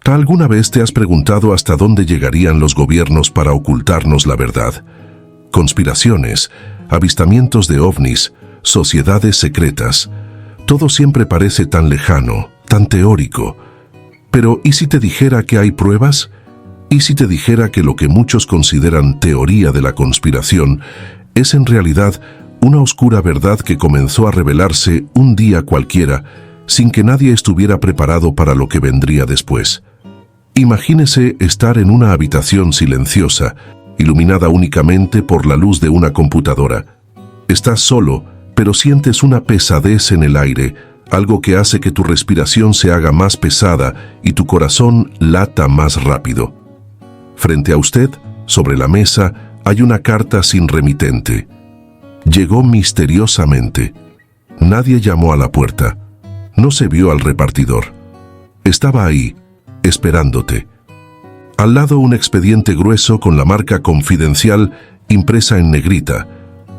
¿Alguna vez te has preguntado hasta dónde llegarían los gobiernos para ocultarnos la verdad? Conspiraciones, avistamientos de ovnis, sociedades secretas. Todo siempre parece tan lejano, tan teórico. Pero ¿y si te dijera que hay pruebas? ¿Y si te dijera que lo que muchos consideran teoría de la conspiración es en realidad una oscura verdad que comenzó a revelarse un día cualquiera, sin que nadie estuviera preparado para lo que vendría después? Imagínese estar en una habitación silenciosa, iluminada únicamente por la luz de una computadora. Estás solo, pero sientes una pesadez en el aire, algo que hace que tu respiración se haga más pesada y tu corazón lata más rápido. Frente a usted, sobre la mesa, hay una carta sin remitente. Llegó misteriosamente. Nadie llamó a la puerta. No se vio al repartidor. Estaba ahí, esperándote. Al lado un expediente grueso con la marca confidencial impresa en negrita,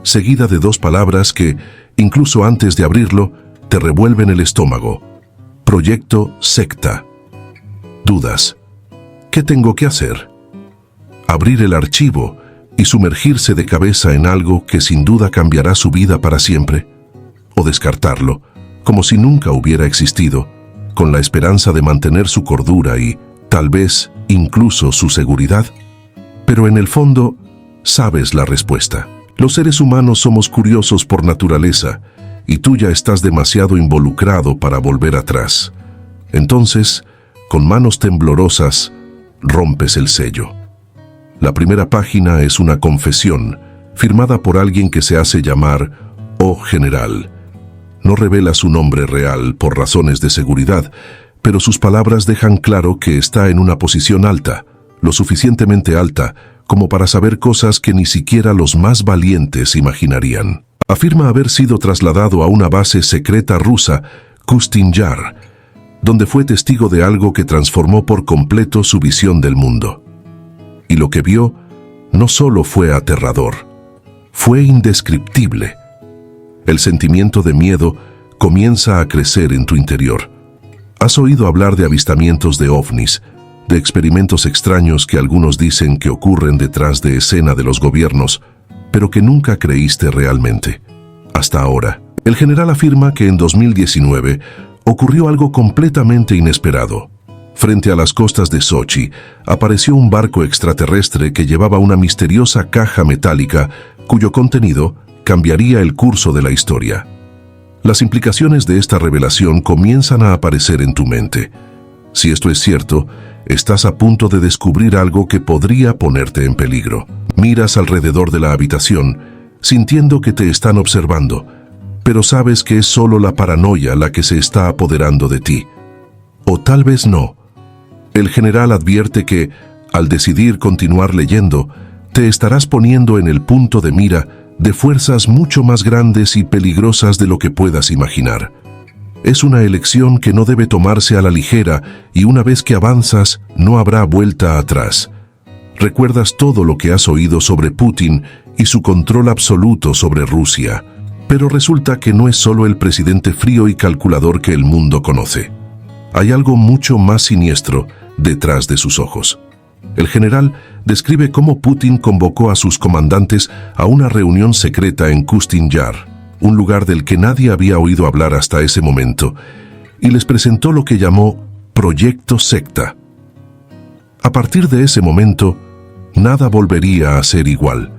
seguida de 2 palabras que, incluso antes de abrirlo, te revuelven el estómago. Proyecto Secta. Dudas. ¿Qué tengo que hacer? Abrir el archivo y sumergirse de cabeza en algo que sin duda cambiará su vida para siempre, o descartarlo, como si nunca hubiera existido, con la esperanza de mantener su cordura y, tal vez, incluso su seguridad. Pero en el fondo, sabes la respuesta. Los seres humanos somos curiosos por naturaleza, y tú ya estás demasiado involucrado para volver atrás. Entonces, con manos temblorosas, rompes el sello. La primera página es una confesión, firmada por alguien que se hace llamar O General. No revela su nombre real por razones de seguridad, pero sus palabras dejan claro que está en una posición alta, lo suficientemente alta como para saber cosas que ni siquiera los más valientes imaginarían. Afirma haber sido trasladado a una base secreta rusa, Kustin Yar, donde fue testigo de algo que transformó por completo su visión del mundo. Y lo que vio no solo fue aterrador, fue indescriptible. El sentimiento de miedo comienza a crecer en tu interior. Has oído hablar de avistamientos de ovnis, de experimentos extraños que algunos dicen que ocurren detrás de escena de los gobiernos, pero que nunca creíste realmente. Hasta ahora, el general afirma que en 2019 ocurrió algo completamente inesperado. Frente a las costas de Sochi, apareció un barco extraterrestre que llevaba una misteriosa caja metálica cuyo contenido cambiaría el curso de la historia. Las implicaciones de esta revelación comienzan a aparecer en tu mente. Si esto es cierto, estás a punto de descubrir algo que podría ponerte en peligro. Miras alrededor de la habitación, sintiendo que te están observando, pero sabes que es solo la paranoia la que se está apoderando de ti. O tal vez no. El general advierte que, al decidir continuar leyendo, te estarás poniendo en el punto de mira de fuerzas mucho más grandes y peligrosas de lo que puedas imaginar. Es una elección que no debe tomarse a la ligera y una vez que avanzas, no habrá vuelta atrás. Recuerdas todo lo que has oído sobre Putin y su control absoluto sobre Rusia, pero resulta que no es solo el presidente frío y calculador que el mundo conoce. Hay algo mucho más siniestro detrás de sus ojos. El general describe cómo Putin convocó a sus comandantes a una reunión secreta en Kustin Yar, un lugar del que nadie había oído hablar hasta ese momento, y les presentó lo que llamó Proyecto Secta. A partir de ese momento, nada volvería a ser igual.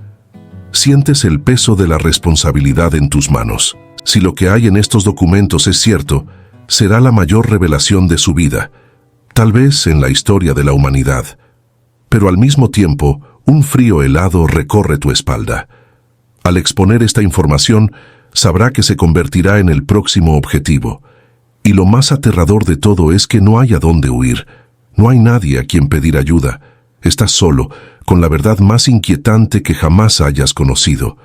Sientes el peso de la responsabilidad en tus manos. Si lo que hay en estos documentos es cierto, será la mayor revelación de su vida, tal vez en la historia de la humanidad. Pero al mismo tiempo, un frío helado recorre tu espalda. Al exponer esta información, sabrá que se convertirá en el próximo objetivo. Y lo más aterrador de todo es que no hay a dónde huir. No hay nadie a quien pedir ayuda. Estás solo, con la verdad más inquietante que jamás hayas conocido.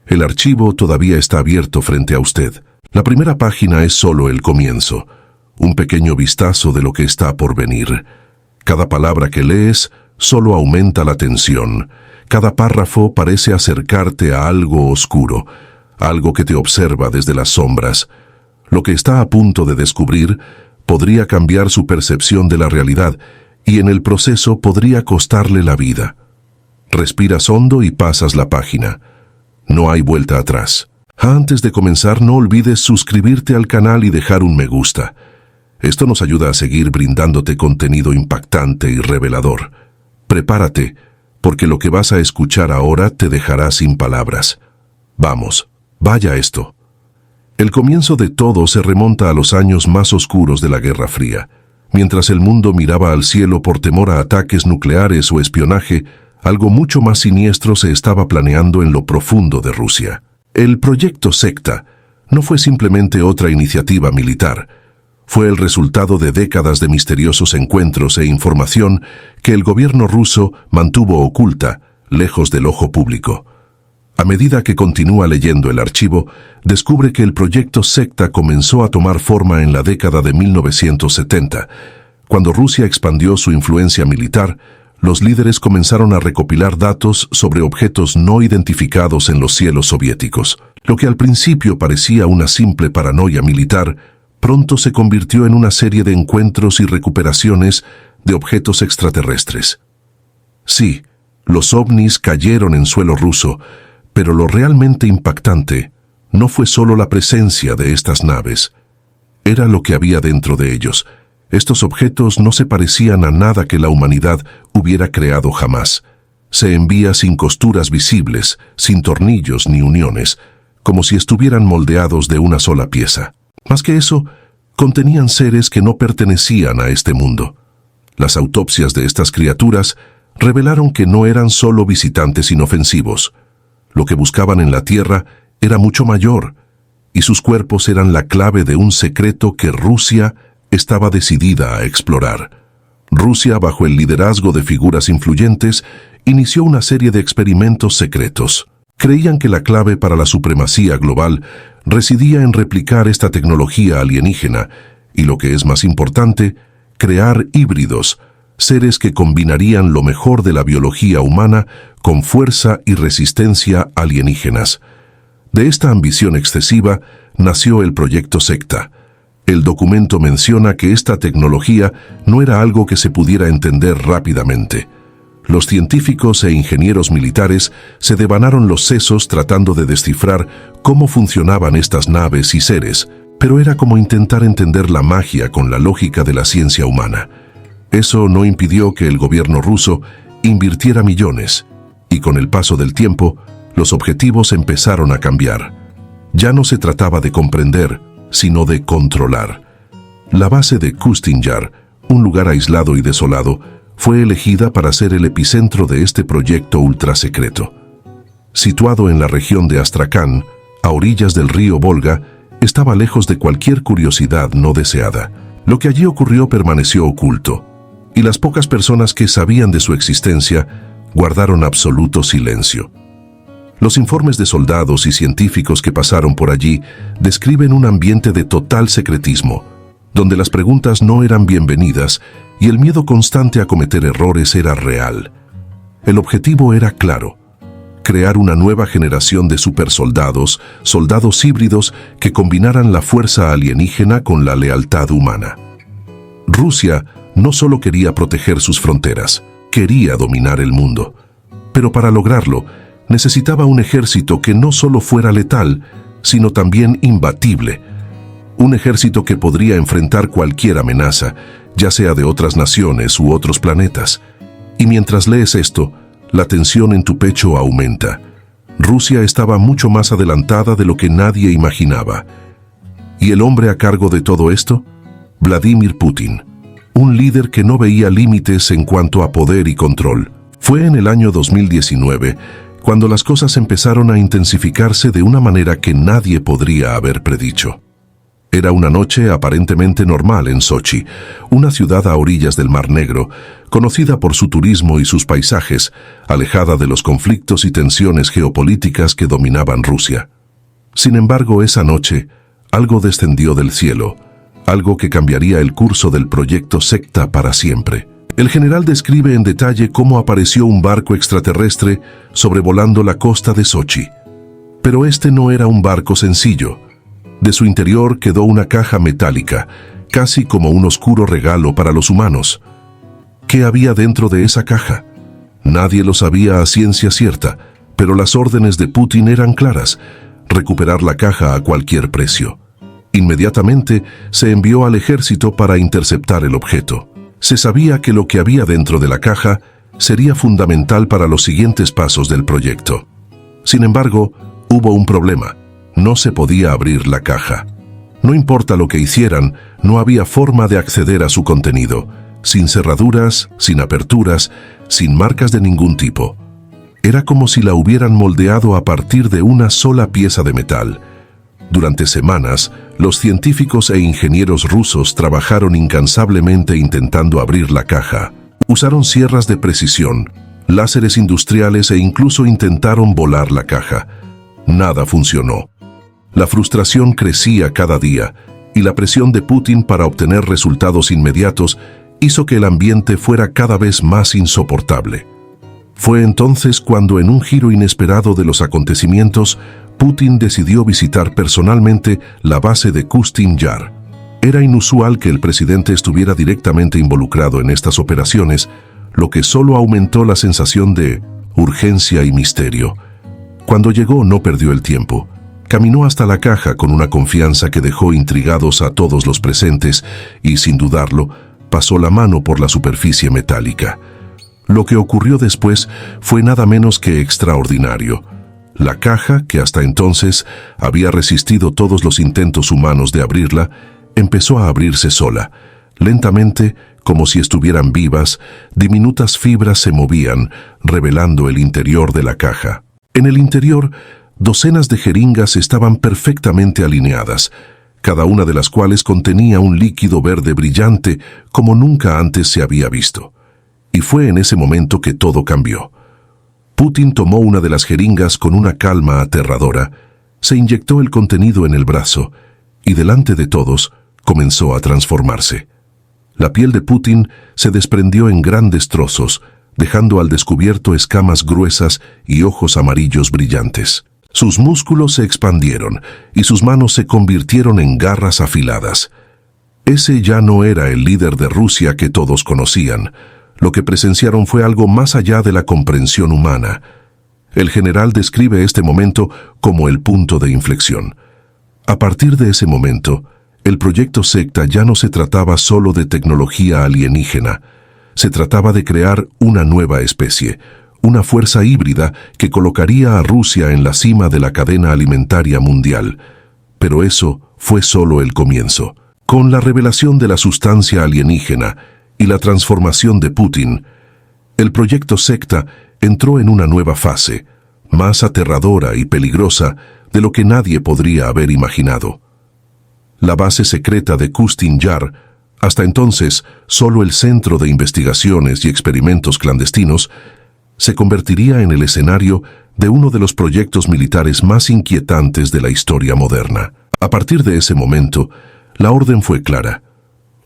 El archivo todavía está abierto frente a usted. La primera página es solo el comienzo, un pequeño vistazo de lo que está por venir. Cada palabra que lees solo aumenta la tensión. Cada párrafo parece acercarte a algo oscuro, algo que te observa desde las sombras. Lo que está a punto de descubrir podría cambiar su percepción de la realidad y en el proceso podría costarle la vida. Respiras hondo y pasas la página. No hay vuelta atrás. Antes de comenzar, no olvides suscribirte al canal y dejar un me gusta. Esto nos ayuda a seguir brindándote contenido impactante y revelador. Prepárate, porque lo que vas a escuchar ahora te dejará sin palabras. Vamos, vaya esto. El comienzo de todo se remonta a los años más oscuros de la Guerra Fría. Mientras el mundo miraba al cielo por temor a ataques nucleares o espionaje, algo mucho más siniestro se estaba planeando en lo profundo de Rusia. El proyecto Sekta no fue simplemente otra iniciativa militar. Fue el resultado de décadas de misteriosos encuentros e información que el gobierno ruso mantuvo oculta, lejos del ojo público. A medida que continúa leyendo el archivo, descubre que el proyecto Sekta comenzó a tomar forma en la década de 1970. Cuando Rusia expandió su influencia militar, los líderes comenzaron a recopilar datos sobre objetos no identificados en los cielos soviéticos. Lo que al principio parecía una simple paranoia militar, pronto se convirtió en una serie de encuentros y recuperaciones de objetos extraterrestres. Sí, los ovnis cayeron en suelo ruso, pero lo realmente impactante no fue solo la presencia de estas naves. Era lo que había dentro de ellos. Estos objetos no se parecían a nada que la humanidad hubiera creado jamás. Se envía sin costuras visibles, sin tornillos ni uniones, como si estuvieran moldeados de una sola pieza. Más que eso, contenían seres que no pertenecían a este mundo. Las autopsias de estas criaturas revelaron que no eran solo visitantes inofensivos. Lo que buscaban en la Tierra era mucho mayor, y sus cuerpos eran la clave de un secreto que Rusia estaba decidida a explorar. Rusia, bajo el liderazgo de figuras influyentes, inició una serie de experimentos secretos. Creían que la clave para la supremacía global residía en replicar esta tecnología alienígena y, lo que es más importante, crear híbridos, seres que combinarían lo mejor de la biología humana con fuerza y resistencia alienígenas. De esta ambición excesiva nació el proyecto Sekta. El documento menciona que esta tecnología no era algo que se pudiera entender rápidamente. Los científicos e ingenieros militares se devanaron los sesos tratando de descifrar cómo funcionaban estas naves y seres, pero era como intentar entender la magia con la lógica de la ciencia humana. Eso no impidió que el gobierno ruso invirtiera millones, y con el paso del tiempo, los objetivos empezaron a cambiar. Ya no se trataba de comprender, sino de controlar. La base de Kustin Yar, un lugar aislado y desolado, fue elegida para ser el epicentro de este proyecto ultrasecreto. Situado en la región de Astrakán, a orillas del río Volga, estaba lejos de cualquier curiosidad no deseada. Lo que allí ocurrió permaneció oculto, y las pocas personas que sabían de su existencia guardaron absoluto silencio. Los informes de soldados y científicos que pasaron por allí describen un ambiente de total secretismo, donde las preguntas no eran bienvenidas y el miedo constante a cometer errores era real. El objetivo era claro: crear una nueva generación de supersoldados, soldados híbridos que combinaran la fuerza alienígena con la lealtad humana. Rusia no solo quería proteger sus fronteras, quería dominar el mundo. Pero para lograrlo, necesitaba un ejército que no solo fuera letal, sino también imbatible. Un ejército que podría enfrentar cualquier amenaza, ya sea de otras naciones u otros planetas. Y mientras lees esto, la tensión en tu pecho aumenta. Rusia estaba mucho más adelantada de lo que nadie imaginaba. ¿Y el hombre a cargo de todo esto? Vladimir Putin, un líder que no veía límites en cuanto a poder y control. Fue en el año 2019 cuando las cosas empezaron a intensificarse de una manera que nadie podría haber predicho. Era una noche aparentemente normal en Sochi, una ciudad a orillas del Mar Negro, conocida por su turismo y sus paisajes, alejada de los conflictos y tensiones geopolíticas que dominaban Rusia. Sin embargo, esa noche, algo descendió del cielo, algo que cambiaría el curso del proyecto Sekta para siempre. El general describe en detalle cómo apareció un barco extraterrestre sobrevolando la costa de Sochi. Pero este no era un barco sencillo. De su interior quedó una caja metálica, casi como un oscuro regalo para los humanos. ¿Qué había dentro de esa caja? Nadie lo sabía a ciencia cierta, pero las órdenes de Putin eran claras: recuperar la caja a cualquier precio. Inmediatamente se envió al ejército para interceptar el objeto. Se sabía que lo que había dentro de la caja sería fundamental para los siguientes pasos del proyecto. Sin embargo, hubo un problema: no se podía abrir la caja. No importa lo que hicieran, no había forma de acceder a su contenido, sin cerraduras, sin aperturas, sin marcas de ningún tipo. Era como si la hubieran moldeado a partir de una sola pieza de metal. Durante semanas, los científicos e ingenieros rusos trabajaron incansablemente intentando abrir la caja. Usaron sierras de precisión, láseres industriales e incluso intentaron volar la caja. Nada funcionó. La frustración crecía cada día, y la presión de Putin para obtener resultados inmediatos hizo que el ambiente fuera cada vez más insoportable. Fue entonces cuando, en un giro inesperado de los acontecimientos, Putin decidió visitar personalmente la base de Kyshtym Yar. Era inusual que el presidente estuviera directamente involucrado en estas operaciones, lo que solo aumentó la sensación de urgencia y misterio. Cuando llegó, no perdió el tiempo. Caminó hasta la caja con una confianza que dejó intrigados a todos los presentes y, sin dudarlo, pasó la mano por la superficie metálica. Lo que ocurrió después fue nada menos que extraordinario. La caja, que hasta entonces había resistido todos los intentos humanos de abrirla, empezó a abrirse sola. Lentamente, como si estuvieran vivas, diminutas fibras se movían, revelando el interior de la caja. En el interior, docenas de jeringas estaban perfectamente alineadas, cada una de las cuales contenía un líquido verde brillante como nunca antes se había visto. Y fue en ese momento que todo cambió. Putin tomó una de las jeringas con una calma aterradora, se inyectó el contenido en el brazo y delante de todos comenzó a transformarse. La piel de Putin se desprendió en grandes trozos, dejando al descubierto escamas gruesas y ojos amarillos brillantes. Sus músculos se expandieron y sus manos se convirtieron en garras afiladas. Ese ya no era el líder de Rusia que todos conocían. Lo que presenciaron fue algo más allá de la comprensión humana. El general describe este momento como el punto de inflexión. A partir de ese momento, el proyecto Sekta ya no se trataba solo de tecnología alienígena. Se trataba de crear una nueva especie, una fuerza híbrida que colocaría a Rusia en la cima de la cadena alimentaria mundial. Pero eso fue solo el comienzo. Con la revelación de la sustancia alienígena y la transformación de Putin, el proyecto Sekta entró en una nueva fase, más aterradora y peligrosa de lo que nadie podría haber imaginado. La base secreta de Kyshtym Yar, hasta entonces solo el centro de investigaciones y experimentos clandestinos, se convertiría en el escenario de uno de los proyectos militares más inquietantes de la historia moderna. A partir de ese momento, la orden fue clara: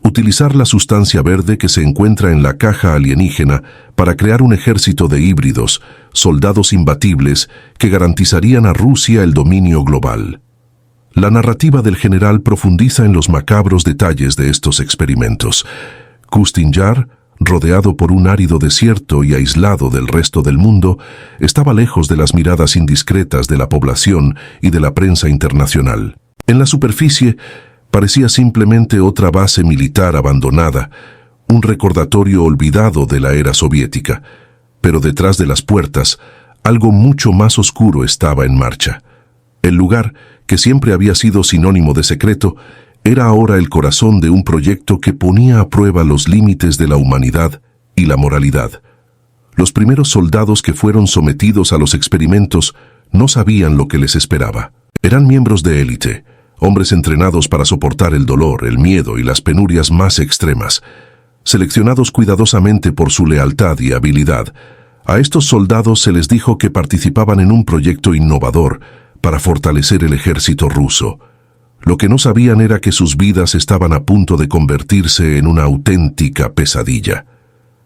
utilizar la sustancia verde que se encuentra en la caja alienígena para crear un ejército de híbridos, soldados imbatibles que garantizarían a Rusia el dominio global. La narrativa del general profundiza en los macabros detalles de estos experimentos. Kyshtym Yar, rodeado por un árido desierto y aislado del resto del mundo, estaba lejos de las miradas indiscretas de la población y de la prensa internacional. En la superficie, parecía simplemente otra base militar abandonada, un recordatorio olvidado de la era soviética. Pero detrás de las puertas, algo mucho más oscuro estaba en marcha. El lugar, que siempre había sido sinónimo de secreto, era ahora el corazón de un proyecto que ponía a prueba los límites de la humanidad y la moralidad. Los primeros soldados que fueron sometidos a los experimentos no sabían lo que les esperaba. Eran miembros de élite, hombres entrenados para soportar el dolor, el miedo y las penurias más extremas. Seleccionados cuidadosamente por su lealtad y habilidad, a estos soldados se les dijo que participaban en un proyecto innovador para fortalecer el ejército ruso. Lo que no sabían era que sus vidas estaban a punto de convertirse en una auténtica pesadilla.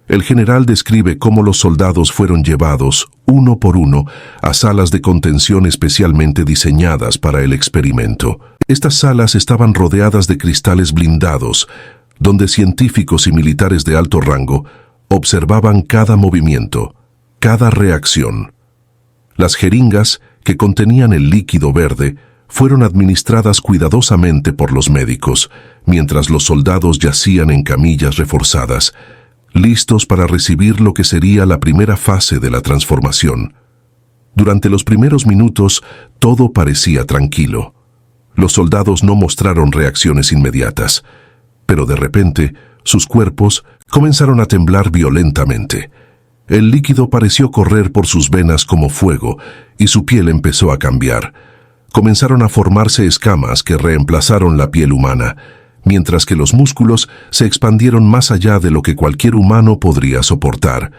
El general describe cómo los soldados fueron llevados, uno por uno, a salas de contención especialmente diseñadas para el experimento. Estas salas estaban rodeadas de cristales blindados, donde científicos y militares de alto rango observaban cada movimiento, cada reacción. Las jeringas, que contenían el líquido verde, fueron administradas cuidadosamente por los médicos, mientras los soldados yacían en camillas reforzadas, listos para recibir lo que sería la primera fase de la transformación. Durante los primeros minutos, todo parecía tranquilo. Los soldados no mostraron reacciones inmediatas, pero de repente, sus cuerpos comenzaron a temblar violentamente. El líquido pareció correr por sus venas como fuego, y su piel empezó a cambiar. Comenzaron a formarse escamas que reemplazaron la piel humana, mientras que los músculos se expandieron más allá de lo que cualquier humano podría soportar.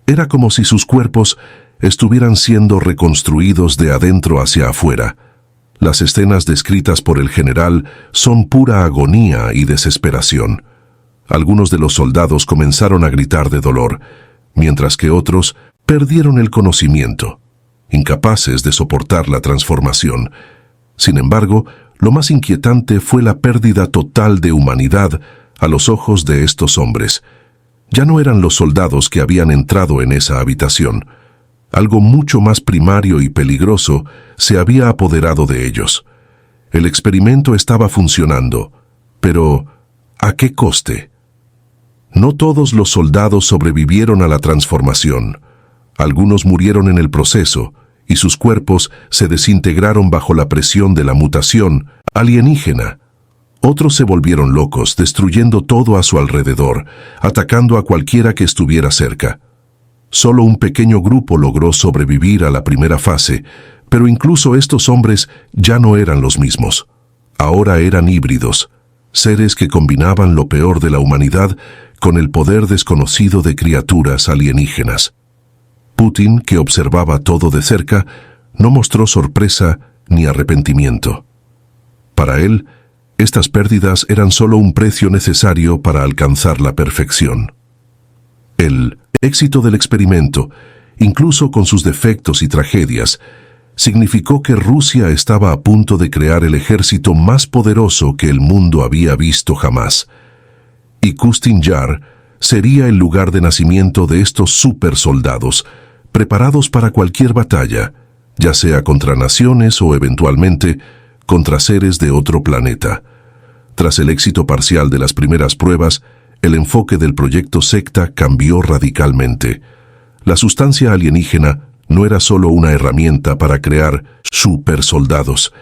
Era como si sus cuerpos estuvieran siendo reconstruidos de adentro hacia afuera. Las escenas descritas por el general son pura agonía y desesperación. Algunos de los soldados comenzaron a gritar de dolor, mientras que otros perdieron el conocimiento, incapaces de soportar la transformación. Sin embargo, lo más inquietante fue la pérdida total de humanidad a los ojos de estos hombres. Ya no eran los soldados que habían entrado en esa habitación. Algo mucho más primario y peligroso se había apoderado de ellos. El experimento estaba funcionando, pero ¿a qué coste? No todos los soldados sobrevivieron a la transformación. Algunos murieron en el proceso, y sus cuerpos se desintegraron bajo la presión de la mutación alienígena. Otros se volvieron locos, destruyendo todo a su alrededor, atacando a cualquiera que estuviera cerca. Solo un pequeño grupo logró sobrevivir a la primera fase, pero incluso estos hombres ya no eran los mismos. Ahora eran híbridos, seres que combinaban lo peor de la humanidad con el poder desconocido de criaturas alienígenas. Putin, que observaba todo de cerca, no mostró sorpresa ni arrepentimiento. Para él, estas pérdidas eran solo un precio necesario para alcanzar la perfección. El éxito del experimento, incluso con sus defectos y tragedias, significó que Rusia estaba a punto de crear el ejército más poderoso que el mundo había visto jamás. Y Kustin Yar sería el lugar de nacimiento de estos supersoldados, preparados para cualquier batalla, ya sea contra naciones o eventualmente contra seres de otro planeta. Tras el éxito parcial de las primeras pruebas, el enfoque del proyecto Secta cambió radicalmente. La sustancia alienígena no era solo una herramienta para crear supersoldados.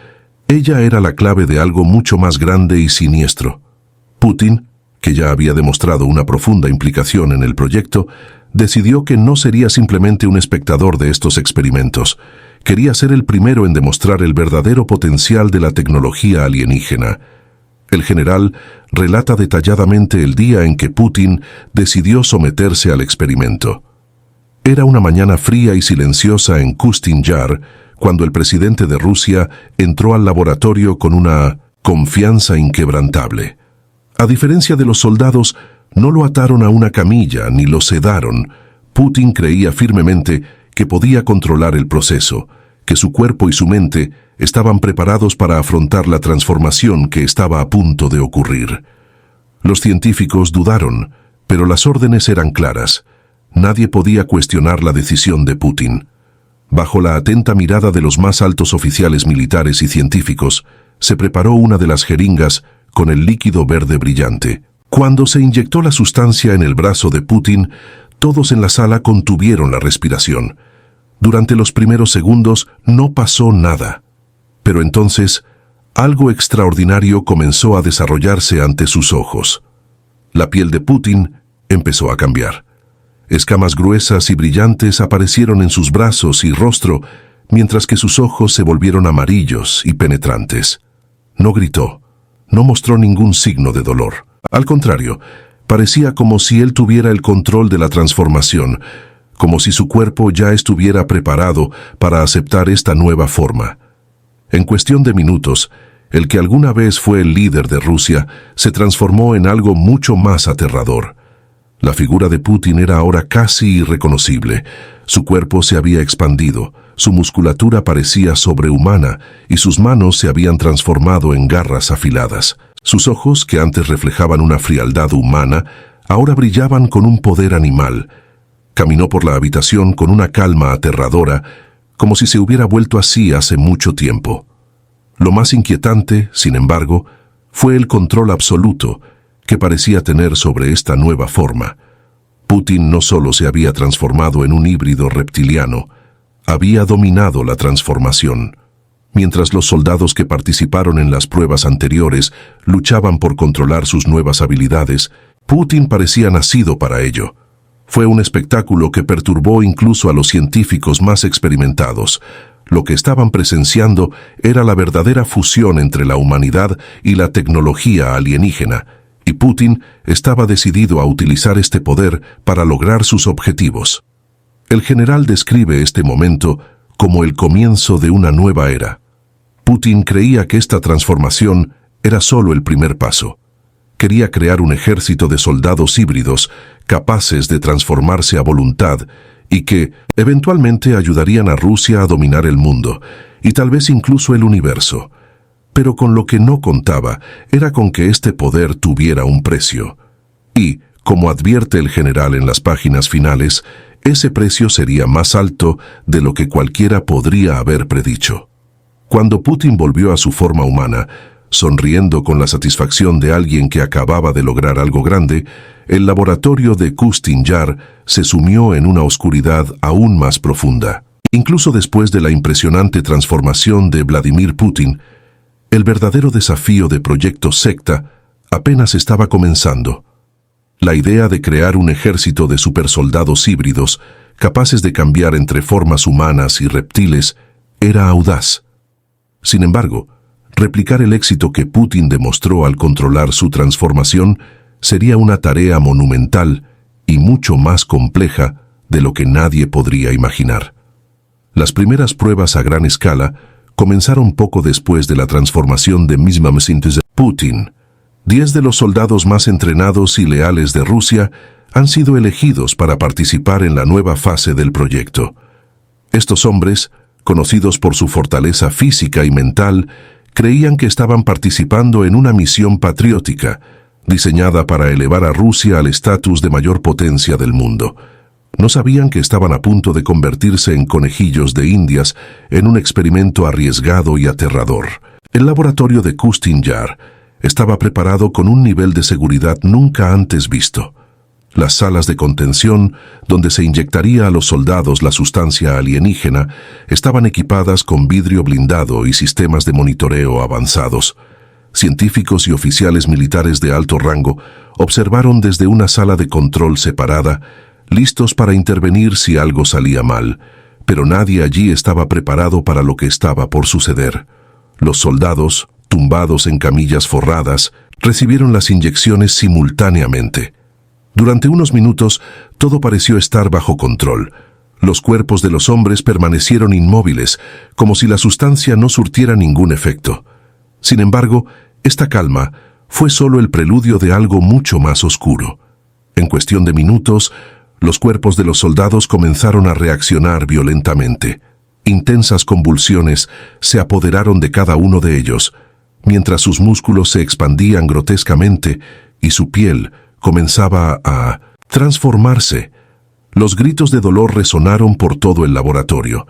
Ella era la clave de algo mucho más grande y siniestro. Putin, que ya había demostrado una profunda implicación en el proyecto, decidió que no sería simplemente un espectador de estos experimentos. Quería ser el primero en demostrar el verdadero potencial de la tecnología alienígena. El general relata detalladamente el día en que Putin decidió someterse al experimento. Era una mañana fría y silenciosa en Kustin Yar, cuando el presidente de Rusia entró al laboratorio con una confianza inquebrantable. A diferencia de los soldados, no lo ataron a una camilla ni lo sedaron. Putin creía firmemente que podía controlar el proceso, que su cuerpo y su mente estaban preparados para afrontar la transformación que estaba a punto de ocurrir. Los científicos dudaron, pero las órdenes eran claras. Nadie podía cuestionar la decisión de Putin. Bajo la atenta mirada de los más altos oficiales militares y científicos, se preparó una de las jeringas con el líquido verde brillante. Cuando se inyectó la sustancia en el brazo de Putin, todos en la sala contuvieron la respiración. Durante los primeros segundos no pasó nada. Pero entonces, algo extraordinario comenzó a desarrollarse ante sus ojos. La piel de Putin empezó a cambiar. Escamas gruesas y brillantes aparecieron en sus brazos y rostro, mientras que sus ojos se volvieron amarillos y penetrantes. No gritó, no mostró ningún signo de dolor. Al contrario, parecía como si él tuviera el control de la transformación, como si su cuerpo ya estuviera preparado para aceptar esta nueva forma. En cuestión de minutos, el que alguna vez fue el líder de Rusia se transformó en algo mucho más aterrador. La figura de Putin era ahora casi irreconocible. Su cuerpo se había expandido, su musculatura parecía sobrehumana y sus manos se habían transformado en garras afiladas. Sus ojos, que antes reflejaban una frialdad humana, ahora brillaban con un poder animal. Caminó por la habitación con una calma aterradora, como si se hubiera vuelto así hace mucho tiempo. Lo más inquietante, sin embargo, fue el control absoluto que parecía tener sobre esta nueva forma. Putin no solo se había transformado en un híbrido reptiliano, había dominado la transformación. Mientras los soldados que participaron en las pruebas anteriores luchaban por controlar sus nuevas habilidades, Putin parecía nacido para ello. Fue un espectáculo que perturbó incluso a los científicos más experimentados. Lo que estaban presenciando era la verdadera fusión entre la humanidad y la tecnología alienígena, y Putin estaba decidido a utilizar este poder para lograr sus objetivos. El general describe este momento como el comienzo de una nueva era. Putin creía que esta transformación era solo el primer paso. Quería crear un ejército de soldados híbridos capaces de transformarse a voluntad y que, eventualmente, ayudarían a Rusia a dominar el mundo, y tal vez incluso el universo. Pero con lo que no contaba era con que este poder tuviera un precio. Y, como advierte el general en las páginas finales, ese precio sería más alto de lo que cualquiera podría haber predicho. Cuando Putin volvió a su forma humana, sonriendo con la satisfacción de alguien que acababa de lograr algo grande, el laboratorio de Kustin Yar se sumió en una oscuridad aún más profunda. Incluso después de la impresionante transformación de Vladimir Putin, el verdadero desafío de Proyecto Sekta apenas estaba comenzando. La idea de crear un ejército de supersoldados híbridos capaces de cambiar entre formas humanas y reptiles era audaz. Sin embargo, replicar el éxito que Putin demostró al controlar su transformación sería una tarea monumental y mucho más compleja de lo que nadie podría imaginar. Las primeras pruebas a gran escala comenzaron poco después de la transformación de Putin. 10 de los soldados más entrenados y leales de Rusia han sido elegidos para participar en la nueva fase del proyecto. Estos hombres, conocidos por su fortaleza física y mental, creían que estaban participando en una misión patriótica, diseñada para elevar a Rusia al estatus de mayor potencia del mundo. No sabían que estaban a punto de convertirse en conejillos de Indias en un experimento arriesgado y aterrador. El laboratorio de Kustin Yar estaba preparado con un nivel de seguridad nunca antes visto. Las salas de contención, donde se inyectaría a los soldados la sustancia alienígena, estaban equipadas con vidrio blindado y sistemas de monitoreo avanzados. Científicos y oficiales militares de alto rango observaron desde una sala de control separada, listos para intervenir si algo salía mal, pero nadie allí estaba preparado para lo que estaba por suceder. Los soldados, tumbados en camillas forradas, recibieron las inyecciones simultáneamente. Durante unos minutos, todo pareció estar bajo control. Los cuerpos de los hombres permanecieron inmóviles, como si la sustancia no surtiera ningún efecto. Sin embargo, esta calma fue solo el preludio de algo mucho más oscuro. En cuestión de minutos, los cuerpos de los soldados comenzaron a reaccionar violentamente. Intensas convulsiones se apoderaron de cada uno de ellos, mientras sus músculos se expandían grotescamente y su piel comenzaba a transformarse. Los gritos de dolor resonaron por todo el laboratorio.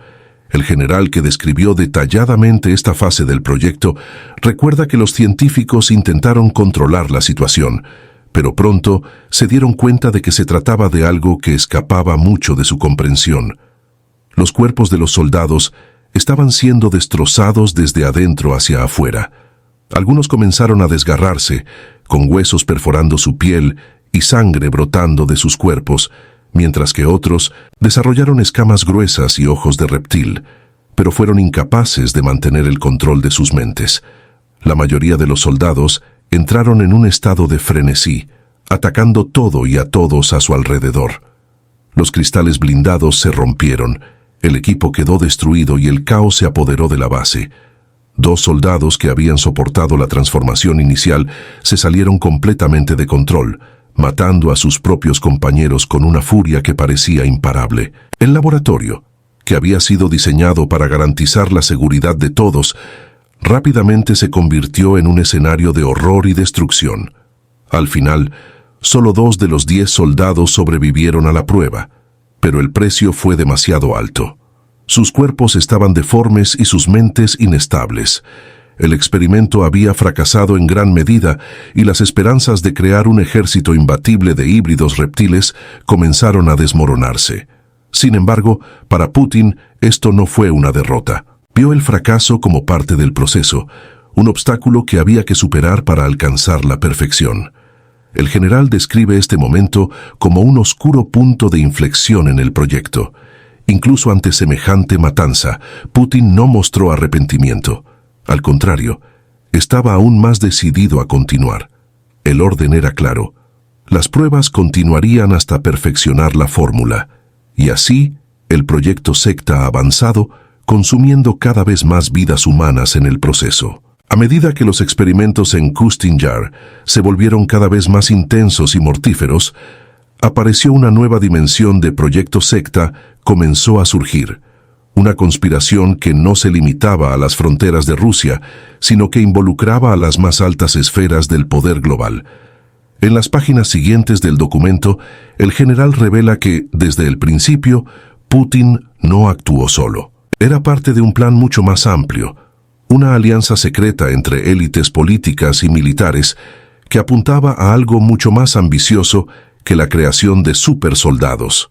El general, que describió detalladamente esta fase del proyecto, recuerda que los científicos intentaron controlar la situación, pero pronto se dieron cuenta de que se trataba de algo que escapaba mucho de su comprensión. Los cuerpos de los soldados estaban siendo destrozados desde adentro hacia afuera. Algunos comenzaron a desgarrarse, con huesos perforando su piel y sangre brotando de sus cuerpos, mientras que otros desarrollaron escamas gruesas y ojos de reptil, pero fueron incapaces de mantener el control de sus mentes. La mayoría de los soldados entraron en un estado de frenesí, atacando todo y a todos a su alrededor. Los cristales blindados se rompieron, el equipo quedó destruido y el caos se apoderó de la base. 2 soldados que habían soportado la transformación inicial se salieron completamente de control, matando a sus propios compañeros con una furia que parecía imparable. El laboratorio, que había sido diseñado para garantizar la seguridad de todos, rápidamente se convirtió en un escenario de horror y destrucción. Al final, Solo 2 de los 10 soldados sobrevivieron a la prueba, pero el precio fue demasiado alto. Sus cuerpos estaban deformes y sus mentes inestables. El experimento había fracasado en gran medida y las esperanzas de crear un ejército imbatible de híbridos reptiles comenzaron a desmoronarse. Sin embargo, para Putin esto no fue una derrota. Vio el fracaso como parte del proceso, un obstáculo que había que superar para alcanzar la perfección. El general describe este momento como un oscuro punto de inflexión en el proyecto. Incluso ante semejante matanza, Putin no mostró arrepentimiento. Al contrario, estaba aún más decidido a continuar. El orden era claro. Las pruebas continuarían hasta perfeccionar la fórmula. Y así, el proyecto Sekta ha avanzado, consumiendo cada vez más vidas humanas en el proceso. A medida que los experimentos en Kustin Yar se volvieron cada vez más intensos y mortíferos, apareció una nueva dimensión de Proyecto Sekta comenzó a surgir. Una conspiración que no se limitaba a las fronteras de Rusia, sino que involucraba a las más altas esferas del poder global. En las páginas siguientes del documento, el general revela que, desde el principio, Putin no actuó solo. Era parte de un plan mucho más amplio, una alianza secreta entre élites políticas y militares que apuntaba a algo mucho más ambicioso que la creación de supersoldados.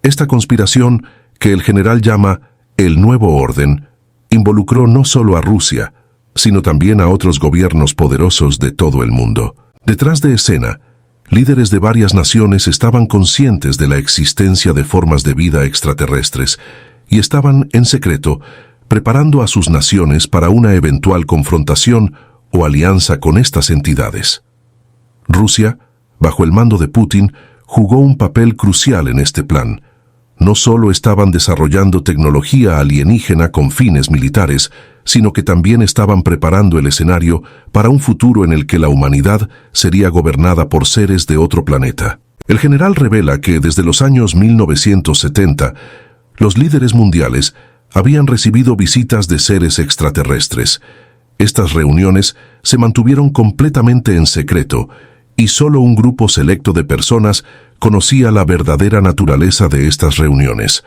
Esta conspiración, que el general llama el Nuevo Orden, involucró no solo a Rusia, sino también a otros gobiernos poderosos de todo el mundo. Detrás de escena, líderes de varias naciones estaban conscientes de la existencia de formas de vida extraterrestres y estaban, en secreto, preparando a sus naciones para una eventual confrontación o alianza con estas entidades. Rusia, bajo el mando de Putin, jugó un papel crucial en este plan. No solo estaban desarrollando tecnología alienígena con fines militares, sino que también estaban preparando el escenario para un futuro en el que la humanidad sería gobernada por seres de otro planeta. El general revela que desde los años 1970, los líderes mundiales habían recibido visitas de seres extraterrestres. Estas reuniones se mantuvieron completamente en secreto y solo un grupo selecto de personas conocía la verdadera naturaleza de estas reuniones.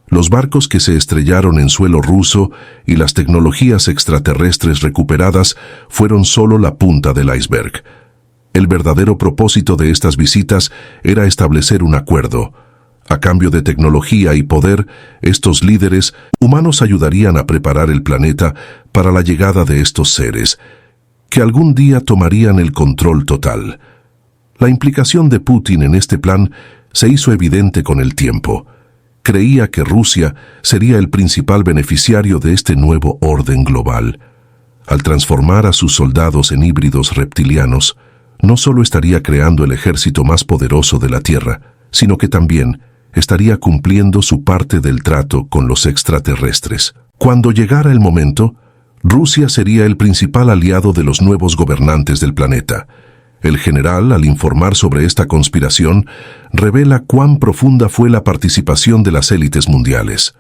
Los barcos que se estrellaron en suelo ruso y las tecnologías extraterrestres recuperadas fueron solo la punta del iceberg. El verdadero propósito de estas visitas era establecer un acuerdo. A cambio de tecnología y poder, estos líderes humanos ayudarían a preparar el planeta para la llegada de estos seres, que algún día tomarían el control total. La implicación de Putin en este plan se hizo evidente con el tiempo. Creía que Rusia sería el principal beneficiario de este nuevo orden global. Al transformar a sus soldados en híbridos reptilianos, no solo estaría creando el ejército más poderoso de la Tierra, sino que también estaría cumpliendo su parte del trato con los extraterrestres. Cuando llegara el momento, Rusia sería el principal aliado de los nuevos gobernantes del planeta. El general, al informar sobre esta conspiración, revela cuán profunda fue la participación de las élites mundiales.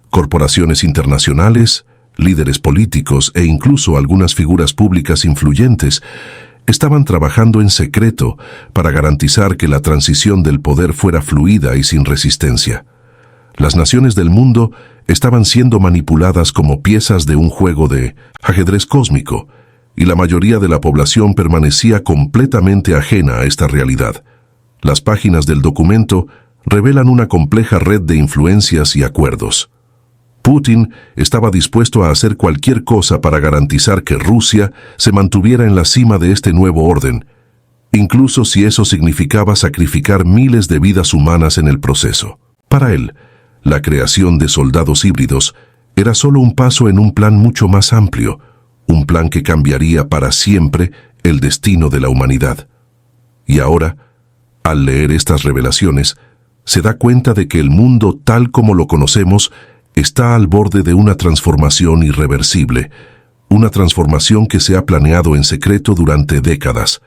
Corporaciones internacionales, líderes políticos e incluso algunas figuras públicas influyentes estaban trabajando en secreto para garantizar que la transición del poder fuera fluida y sin resistencia. Las naciones del mundo estaban siendo manipuladas como piezas de un juego de ajedrez cósmico, y la mayoría de la población permanecía completamente ajena a esta realidad. Las páginas del documento revelan una compleja red de influencias y acuerdos. Putin estaba dispuesto a hacer cualquier cosa para garantizar que Rusia se mantuviera en la cima de este nuevo orden, incluso si eso significaba sacrificar miles de vidas humanas en el proceso. Para él, la creación de soldados híbridos era solo un paso en un plan mucho más amplio, un plan que cambiaría para siempre el destino de la humanidad. Y ahora, al leer estas revelaciones, se da cuenta de que el mundo tal como lo conocemos está al borde de una transformación irreversible, una transformación que se ha planeado en secreto durante décadas.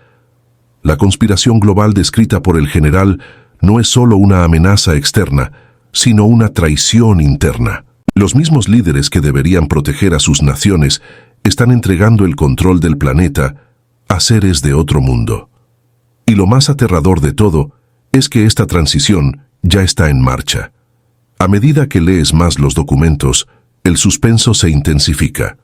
La conspiración global descrita por el general no es solo una amenaza externa, sino una traición interna. Los mismos líderes que deberían proteger a sus naciones están entregando el control del planeta a seres de otro mundo. Y lo más aterrador de todo es que esta transición ya está en marcha. A medida que lees más los documentos, el suspenso se intensifica.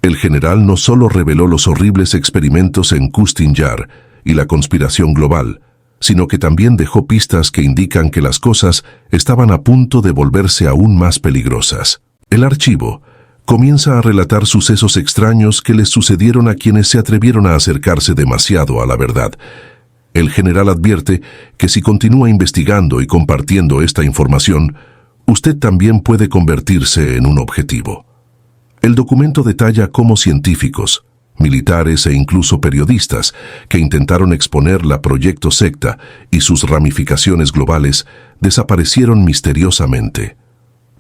El general no solo reveló los horribles experimentos en Kustin Yar y la conspiración global, sino que también dejó pistas que indican que las cosas estaban a punto de volverse aún más peligrosas. El archivo comienza a relatar sucesos extraños que les sucedieron a quienes se atrevieron a acercarse demasiado a la verdad. El general advierte que si continúa investigando y compartiendo esta información, usted también puede convertirse en un objetivo. El documento detalla cómo científicos, militares e incluso periodistas que intentaron exponer la Proyecto Secta y sus ramificaciones globales desaparecieron misteriosamente.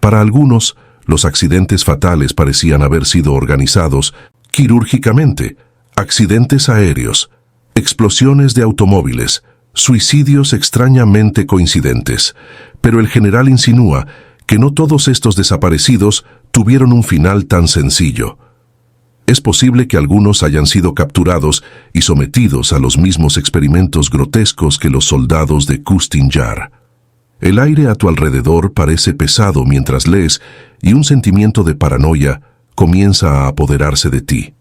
Para algunos, los accidentes fatales parecían haber sido organizados quirúrgicamente, accidentes aéreos, explosiones de automóviles, suicidios extrañamente coincidentes, pero el general insinúa que no todos estos desaparecidos tuvieron un final tan sencillo. Es posible que algunos hayan sido capturados y sometidos a los mismos experimentos grotescos que los soldados de Kustin Yar. El aire a tu alrededor parece pesado mientras lees y un sentimiento de paranoia comienza a apoderarse de ti.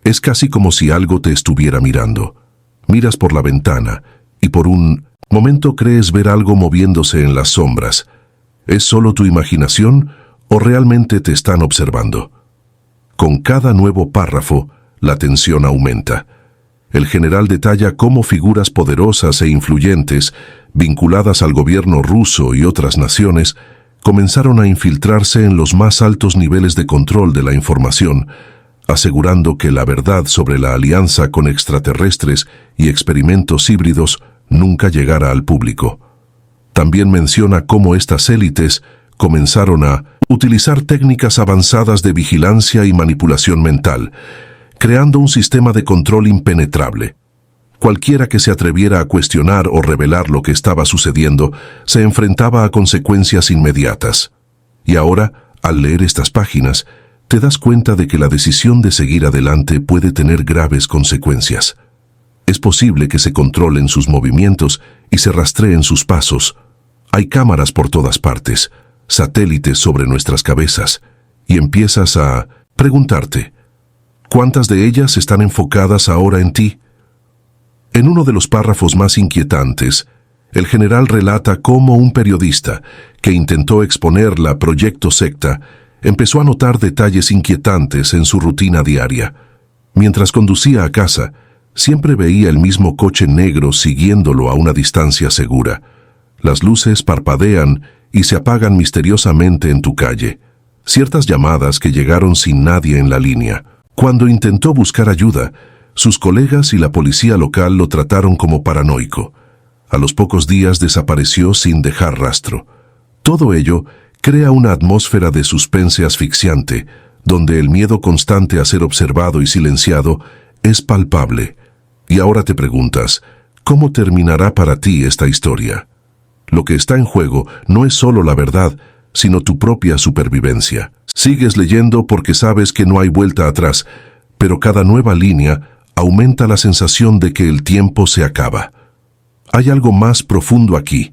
Es casi como si algo te estuviera mirando. Miras por la ventana y por un momento crees ver algo moviéndose en las sombras. ¿Es solo tu imaginación o realmente te están observando? Con cada nuevo párrafo, la tensión aumenta. El general detalla cómo figuras poderosas e influyentes, vinculadas al gobierno ruso y otras naciones, comenzaron a infiltrarse en los más altos niveles de control de la información, asegurando que la verdad sobre la alianza con extraterrestres y experimentos híbridos nunca llegara al público. También menciona cómo estas élites comenzaron a utilizar técnicas avanzadas de vigilancia y manipulación mental, creando un sistema de control impenetrable. Cualquiera que se atreviera a cuestionar o revelar lo que estaba sucediendo se enfrentaba a consecuencias inmediatas. Y ahora, al leer estas páginas, te das cuenta de que la decisión de seguir adelante puede tener graves consecuencias. Es posible que se controlen sus movimientos y se rastreen sus pasos. Hay cámaras por todas partes, satélites sobre nuestras cabezas, y empiezas a preguntarte, ¿cuántas de ellas están enfocadas ahora en ti? En uno de los párrafos más inquietantes, el general relata cómo un periodista que intentó exponer la Proyecto Secta empezó a notar detalles inquietantes en su rutina diaria. Mientras conducía a casa, siempre veía el mismo coche negro siguiéndolo a una distancia segura. Las luces parpadean y se apagan misteriosamente en tu calle. Ciertas llamadas que llegaron sin nadie en la línea. Cuando intentó buscar ayuda, sus colegas y la policía local lo trataron como paranoico. A los pocos días desapareció sin dejar rastro. Todo ello crea una atmósfera de suspense asfixiante, donde el miedo constante a ser observado y silenciado es palpable. Y ahora te preguntas, ¿cómo terminará para ti esta historia? Lo que está en juego no es solo la verdad, sino tu propia supervivencia. Sigues leyendo porque sabes que no hay vuelta atrás, pero cada nueva línea aumenta la sensación de que el tiempo se acaba. Hay algo más profundo aquí,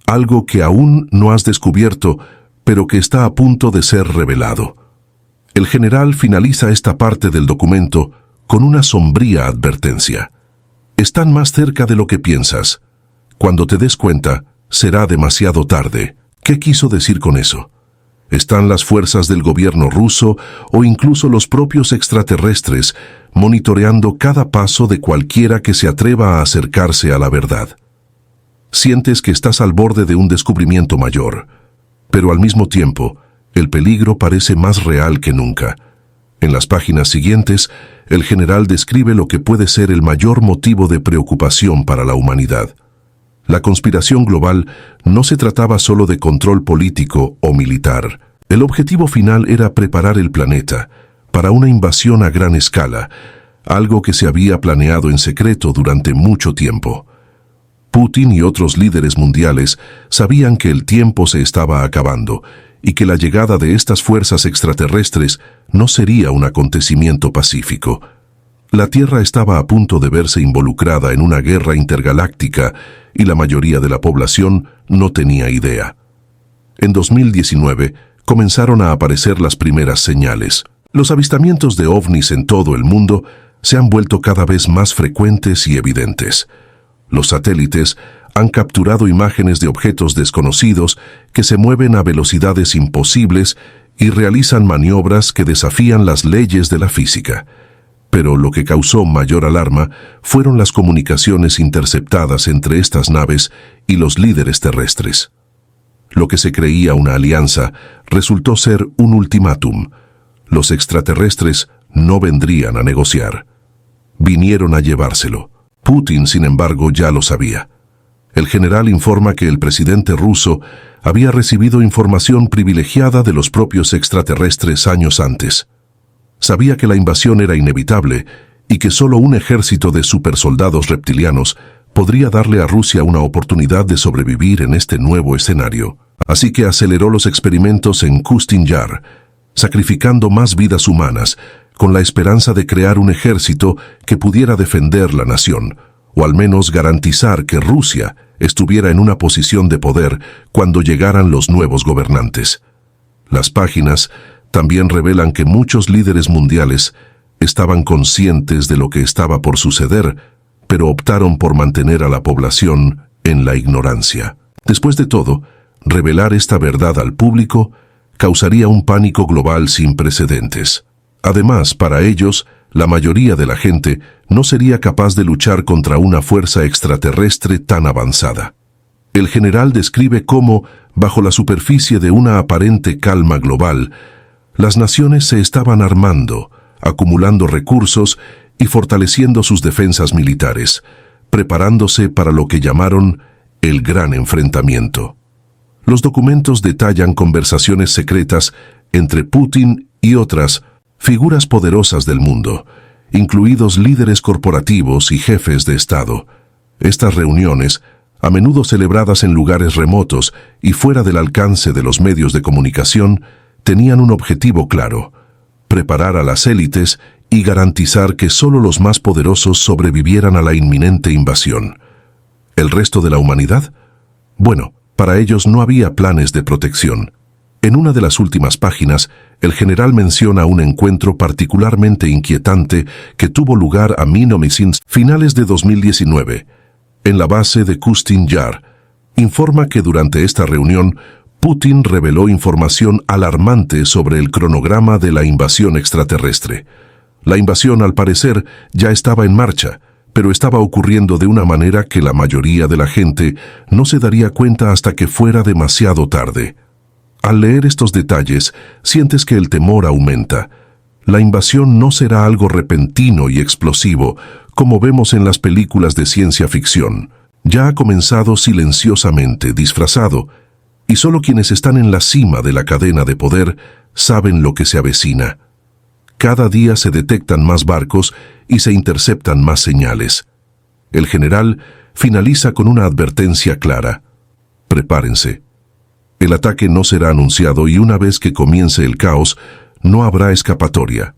algo que aún no has descubierto, pero que está a punto de ser revelado. El general finaliza esta parte del documento con una sombría advertencia. Están más cerca de lo que piensas. Cuando te des cuenta, será demasiado tarde. ¿Qué quiso decir con eso? ¿Están las fuerzas del gobierno ruso o incluso los propios extraterrestres monitoreando cada paso de cualquiera que se atreva a acercarse a la verdad? Sientes que estás al borde de un descubrimiento mayor, pero al mismo tiempo, el peligro parece más real que nunca. En las páginas siguientes, el general describe lo que puede ser el mayor motivo de preocupación para la humanidad. La conspiración global no se trataba solo de control político o militar. El objetivo final era preparar el planeta para una invasión a gran escala, algo que se había planeado en secreto durante mucho tiempo. Putin y otros líderes mundiales sabían que el tiempo se estaba acabando y que la llegada de estas fuerzas extraterrestres no sería un acontecimiento pacífico. La Tierra estaba a punto de verse involucrada en una guerra intergaláctica y la mayoría de la población no tenía idea. En 2019 comenzaron a aparecer las primeras señales. Los avistamientos de ovnis en todo el mundo se han vuelto cada vez más frecuentes y evidentes. Los satélites han capturado imágenes de objetos desconocidos que se mueven a velocidades imposibles y realizan maniobras que desafían las leyes de la física. Pero lo que causó mayor alarma fueron las comunicaciones interceptadas entre estas naves y los líderes terrestres. Lo que se creía una alianza resultó ser un ultimátum. Los extraterrestres no vendrían a negociar. Vinieron a llevárselo. Putin, sin embargo, ya lo sabía. El general informa que el presidente ruso había recibido información privilegiada de los propios extraterrestres años antes. Sabía que la invasión era inevitable y que solo un ejército de supersoldados reptilianos podría darle a Rusia una oportunidad de sobrevivir en este nuevo escenario. Así que aceleró los experimentos en Kustin Yar, sacrificando más vidas humanas, con la esperanza de crear un ejército que pudiera defender la nación, o al menos garantizar que Rusia estuviera en una posición de poder cuando llegaran los nuevos gobernantes. Las páginas también revelan que muchos líderes mundiales estaban conscientes de lo que estaba por suceder, pero optaron por mantener a la población en la ignorancia. Después de todo, revelar esta verdad al público causaría un pánico global sin precedentes. Además, para ellos, la mayoría de la gente no sería capaz de luchar contra una fuerza extraterrestre tan avanzada. El general describe cómo, bajo la superficie de una aparente calma global, las naciones se estaban armando, acumulando recursos y fortaleciendo sus defensas militares, preparándose para lo que llamaron el gran enfrentamiento. Los documentos detallan conversaciones secretas entre Putin y otras figuras poderosas del mundo, incluidos líderes corporativos y jefes de Estado. Estas reuniones, a menudo celebradas en lugares remotos y fuera del alcance de los medios de comunicación, tenían un objetivo claro: preparar a las élites y garantizar que solo los más poderosos sobrevivieran a la inminente invasión. ¿El resto de la humanidad? Bueno, para ellos no había planes de protección. En una de las últimas páginas, el general menciona un encuentro particularmente inquietante que tuvo lugar a finales de 2019, en la base de Kustin Yar. Informa que durante esta reunión, Putin reveló información alarmante sobre el cronograma de la invasión extraterrestre. La invasión, al parecer, ya estaba en marcha, pero estaba ocurriendo de una manera que la mayoría de la gente no se daría cuenta hasta que fuera demasiado tarde. Al leer estos detalles, sientes que el temor aumenta. La invasión no será algo repentino y explosivo, como vemos en las películas de ciencia ficción. Ya ha comenzado silenciosamente, disfrazado, y solo quienes están en la cima de la cadena de poder saben lo que se avecina. Cada día se detectan más barcos y se interceptan más señales. El general finaliza con una advertencia clara: prepárense. El ataque no será anunciado y una vez que comience el caos, no habrá escapatoria.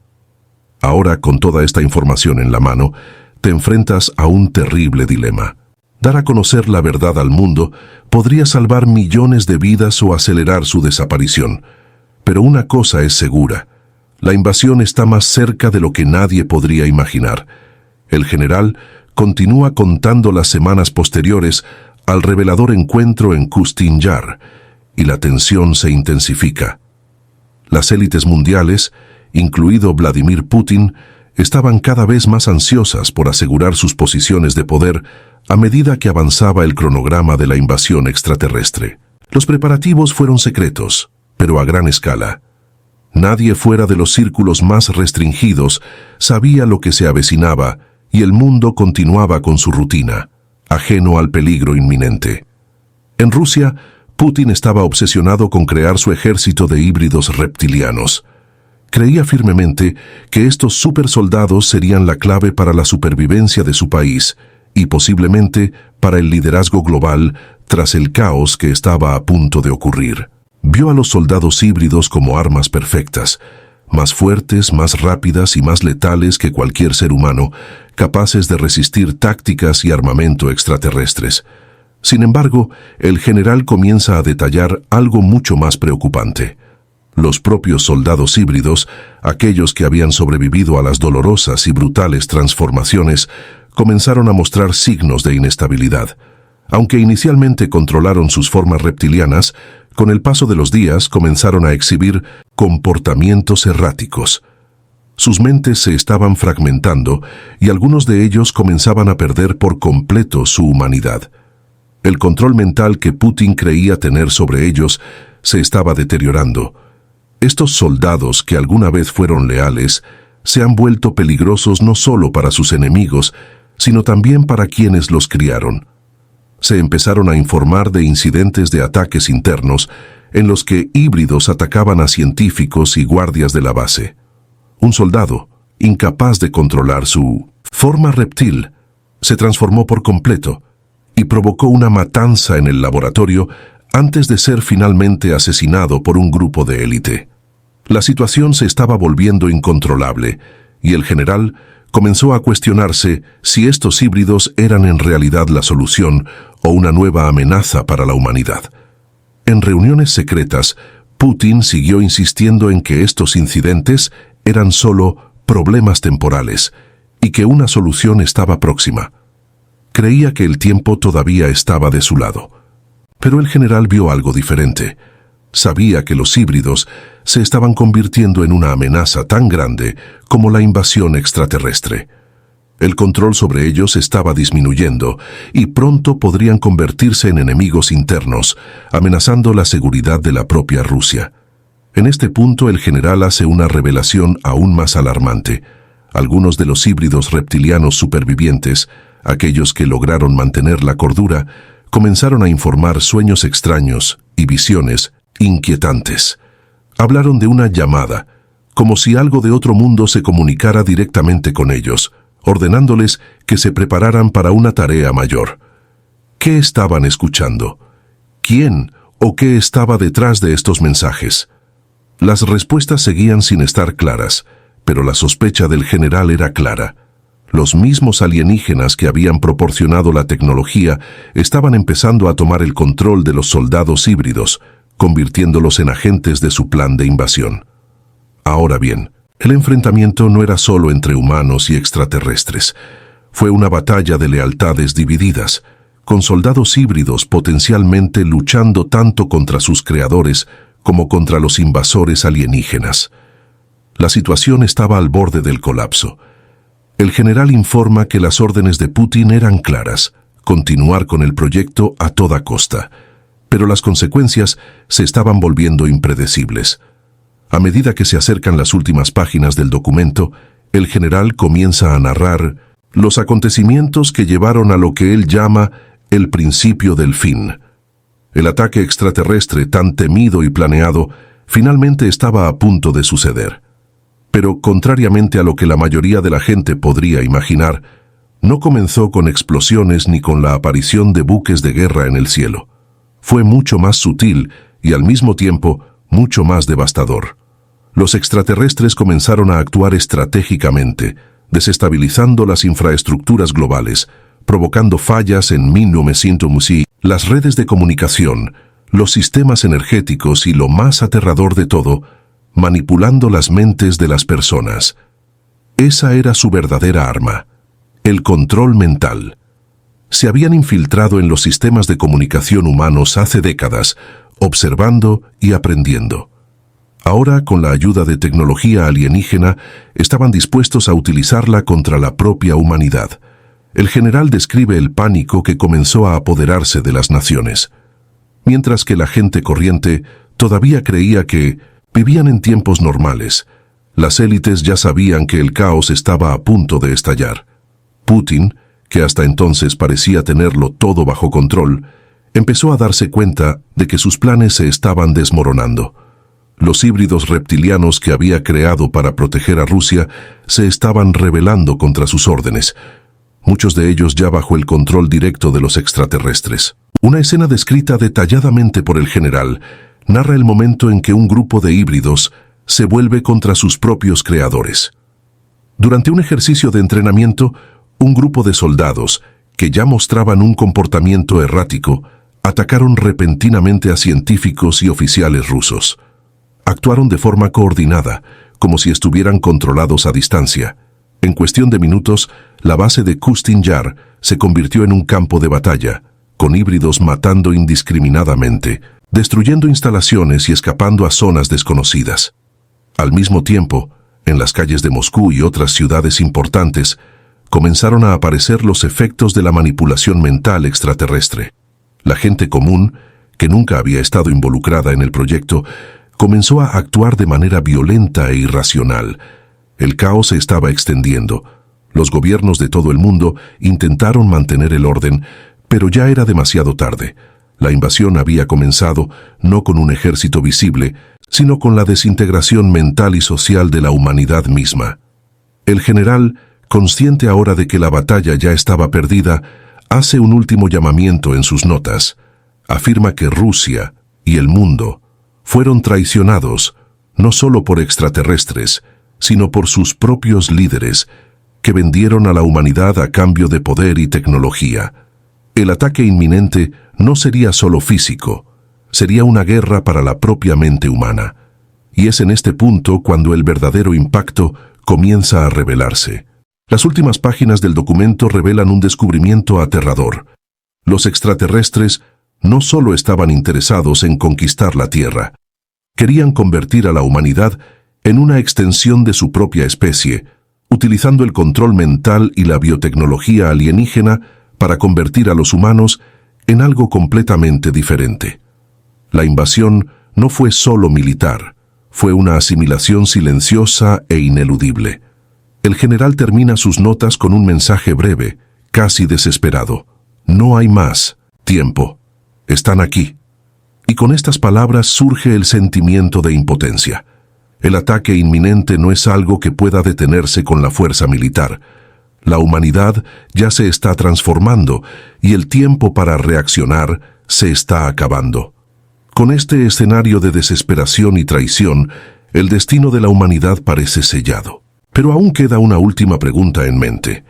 Ahora, con toda esta información en la mano, te enfrentas a un terrible dilema. Dar a conocer la verdad al mundo podría salvar millones de vidas o acelerar su desaparición. Pero una cosa es segura: la invasión está más cerca de lo que nadie podría imaginar. El general continúa contando las semanas posteriores al revelador encuentro en Kustin Yar, y la tensión se intensifica. Las élites mundiales, incluido Vladimir Putin, estaban cada vez más ansiosas por asegurar sus posiciones de poder a medida que avanzaba el cronograma de la invasión extraterrestre. Los preparativos fueron secretos, pero a gran escala. Nadie fuera de los círculos más restringidos sabía lo que se avecinaba y el mundo continuaba con su rutina, ajeno al peligro inminente. En Rusia, Putin estaba obsesionado con crear su ejército de híbridos reptilianos. Creía firmemente que estos supersoldados serían la clave para la supervivencia de su país y posiblemente para el liderazgo global tras el caos que estaba a punto de ocurrir. Vio a los soldados híbridos como armas perfectas, más fuertes, más rápidas y más letales que cualquier ser humano, capaces de resistir tácticas y armamento extraterrestres. Sin embargo, el general comienza a detallar algo mucho más preocupante. Los propios soldados híbridos, aquellos que habían sobrevivido a las dolorosas y brutales transformaciones, comenzaron a mostrar signos de inestabilidad. Aunque inicialmente controlaron sus formas reptilianas, con el paso de los días comenzaron a exhibir comportamientos erráticos. Sus mentes se estaban fragmentando y algunos de ellos comenzaban a perder por completo su humanidad. El control mental que Putin creía tener sobre ellos se estaba deteriorando. Estos soldados que alguna vez fueron leales se han vuelto peligrosos no solo para sus enemigos, sino también para quienes los criaron. Se empezaron a informar de incidentes de ataques internos en los que híbridos atacaban a científicos y guardias de la base. Un soldado, incapaz de controlar su forma reptil, se transformó por completo y provocó una matanza en el laboratorio antes de ser finalmente asesinado por un grupo de élite. La situación se estaba volviendo incontrolable y el general comenzó a cuestionarse si estos híbridos eran en realidad la solución o una nueva amenaza para la humanidad. En reuniones secretas, Putin siguió insistiendo en que estos incidentes eran solo problemas temporales y que una solución estaba próxima. Creía que el tiempo todavía estaba de su lado. Pero el general vio algo diferente. Sabía que los híbridos se estaban convirtiendo en una amenaza tan grande como la invasión extraterrestre. El control sobre ellos estaba disminuyendo y pronto podrían convertirse en enemigos internos, amenazando la seguridad de la propia Rusia. En este punto el general hace una revelación aún más alarmante. Algunos de los híbridos reptilianos supervivientes, aquellos que lograron mantener la cordura, comenzaron a informar sueños extraños y visiones inquietantes. Hablaron de una llamada, como si algo de otro mundo se comunicara directamente con ellos, ordenándoles que se prepararan para una tarea mayor. ¿Qué estaban escuchando? ¿Quién o qué estaba detrás de estos mensajes? Las respuestas seguían sin estar claras, pero la sospecha del general era clara. Los mismos alienígenas que habían proporcionado la tecnología estaban empezando a tomar el control de los soldados híbridos, convirtiéndolos en agentes de su plan de invasión. Ahora bien, el enfrentamiento no era solo entre humanos y extraterrestres. Fue una batalla de lealtades divididas, con soldados híbridos potencialmente luchando tanto contra sus creadores como contra los invasores alienígenas. La situación estaba al borde del colapso. El general informa que las órdenes de Putin eran claras: continuar con el proyecto a toda costa. Pero las consecuencias se estaban volviendo impredecibles. A medida que se acercan las últimas páginas del documento, el general comienza a narrar los acontecimientos que llevaron a lo que él llama el principio del fin. El ataque extraterrestre tan temido y planeado finalmente estaba a punto de suceder. Pero, contrariamente a lo que la mayoría de la gente podría imaginar, no comenzó con explosiones ni con la aparición de buques de guerra en el cielo. Fue mucho más sutil y al mismo tiempo mucho más devastador. Los extraterrestres comenzaron a actuar estratégicamente, desestabilizando las infraestructuras globales, provocando fallas en 1900, las redes de comunicación, los sistemas energéticos y, lo más aterrador de todo, manipulando las mentes de las personas. Esa era su verdadera arma, el control mental. Se habían infiltrado en los sistemas de comunicación humanos hace décadas, observando y aprendiendo. Ahora, con la ayuda de tecnología alienígena, estaban dispuestos a utilizarla contra la propia humanidad. El general describe el pánico que comenzó a apoderarse de las naciones. Mientras que la gente corriente todavía creía que vivían en tiempos normales, las élites ya sabían que el caos estaba a punto de estallar. Putin, que hasta entonces parecía tenerlo todo bajo control, empezó a darse cuenta de que sus planes se estaban desmoronando. Los híbridos reptilianos que había creado para proteger a Rusia se estaban rebelando contra sus órdenes, muchos de ellos ya bajo el control directo de los extraterrestres. Una escena descrita detalladamente por el general narra el momento en que un grupo de híbridos se vuelve contra sus propios creadores. Durante un ejercicio de entrenamiento, un grupo de soldados, que ya mostraban un comportamiento errático, atacaron repentinamente a científicos y oficiales rusos. Actuaron de forma coordinada, como si estuvieran controlados a distancia. En cuestión de minutos, la base de Kustin Yar se convirtió en un campo de batalla, con híbridos matando indiscriminadamente, destruyendo instalaciones y escapando a zonas desconocidas. Al mismo tiempo, en las calles de Moscú y otras ciudades importantes, comenzaron a aparecer los efectos de la manipulación mental extraterrestre. La gente común, que nunca había estado involucrada en el proyecto, comenzó a actuar de manera violenta e irracional. El caos se estaba extendiendo. Los gobiernos de todo el mundo intentaron mantener el orden, pero ya era demasiado tarde. La invasión había comenzado no con un ejército visible, sino con la desintegración mental y social de la humanidad misma. El general, consciente ahora de que la batalla ya estaba perdida, hace un último llamamiento en sus notas. Afirma que Rusia y el mundo fueron traicionados no solo por extraterrestres, sino por sus propios líderes, que vendieron a la humanidad a cambio de poder y tecnología. El ataque inminente no sería solo físico, sería una guerra para la propia mente humana. Y es en este punto cuando el verdadero impacto comienza a revelarse. Las últimas páginas del documento revelan un descubrimiento aterrador. Los extraterrestres no solo estaban interesados en conquistar la Tierra, querían convertir a la humanidad en una extensión de su propia especie, utilizando el control mental y la biotecnología alienígena para convertir a los humanos en algo completamente diferente. La invasión no fue solo militar, fue una asimilación silenciosa e ineludible. El general termina sus notas con un mensaje breve, casi desesperado. No hay más tiempo. Están aquí. Y con estas palabras surge el sentimiento de impotencia. El ataque inminente no es algo que pueda detenerse con la fuerza militar. La humanidad ya se está transformando y el tiempo para reaccionar se está acabando. Con este escenario de desesperación y traición, el destino de la humanidad parece sellado. Pero aún queda una última pregunta en mente.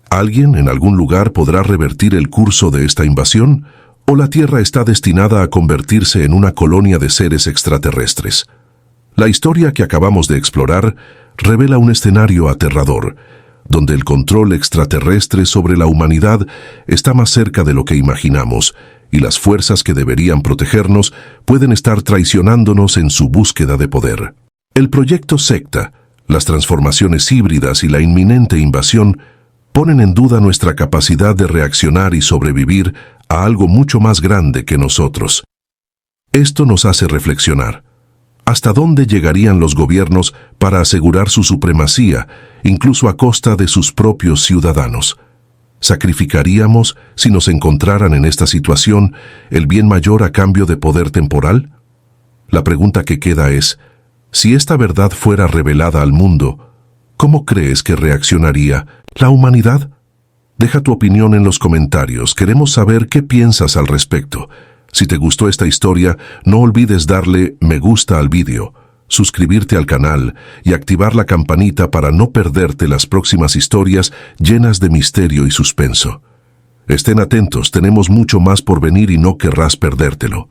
¿Alguien en algún lugar podrá revertir el curso de esta invasión? ¿O la Tierra está destinada a convertirse en una colonia de seres extraterrestres? La historia que acabamos de explorar revela un escenario aterrador, donde el control extraterrestre sobre la humanidad está más cerca de lo que imaginamos, y las fuerzas que deberían protegernos pueden estar traicionándonos en su búsqueda de poder. El proyecto Secta, las transformaciones híbridas y la inminente invasión ponen en duda nuestra capacidad de reaccionar y sobrevivir a algo mucho más grande que nosotros. Esto nos hace reflexionar. ¿Hasta dónde llegarían los gobiernos para asegurar su supremacía, incluso a costa de sus propios ciudadanos? ¿Sacrificaríamos, si nos encontraran en esta situación, el bien mayor a cambio de poder temporal? La pregunta que queda es, si esta verdad fuera revelada al mundo, ¿cómo crees que reaccionaría la humanidad? Deja tu opinión en los comentarios, queremos saber qué piensas al respecto. Si te gustó esta historia, no olvides darle me gusta al vídeo, suscribirte al canal y activar la campanita para no perderte las próximas historias llenas de misterio y suspenso. Estén atentos, tenemos mucho más por venir y no querrás perdértelo.